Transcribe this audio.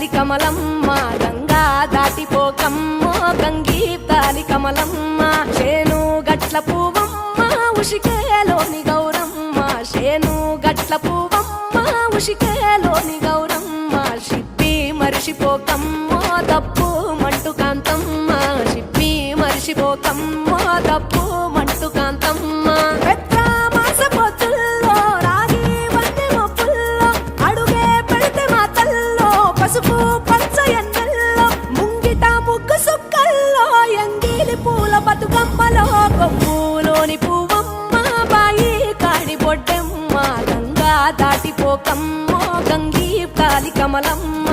తాలి కమలమ్మ గంగా దాటిపోకమ్మో గంగీ తాలి కమలమ్మ శేను గట్ల పువ్వమ్మ ఉషికేలోని గౌరమ్మ శేను గట్ల పువ్వమ్మ ఉషికేలోని గౌరమ్మ షిప్పి మరిషిపోకమ్మో తప్పు మంటు కాంతమ్మ షిప్పి మరిషిపోకమ్మో తప్పు మంటు కాంతమ్మ పసుపు పచ్చ ఎన్నెల్లో ముంగిట ముగ్గు సుక్కల్లో ఎంగిలి పూల బతుకమ్మలో కొమ్ములోని పువ్వమ్మ బాయి కాడి బొడ్డెమ్మ గంగా దాటిపోకమ్మో గంగీ తాలి కమలమ్మ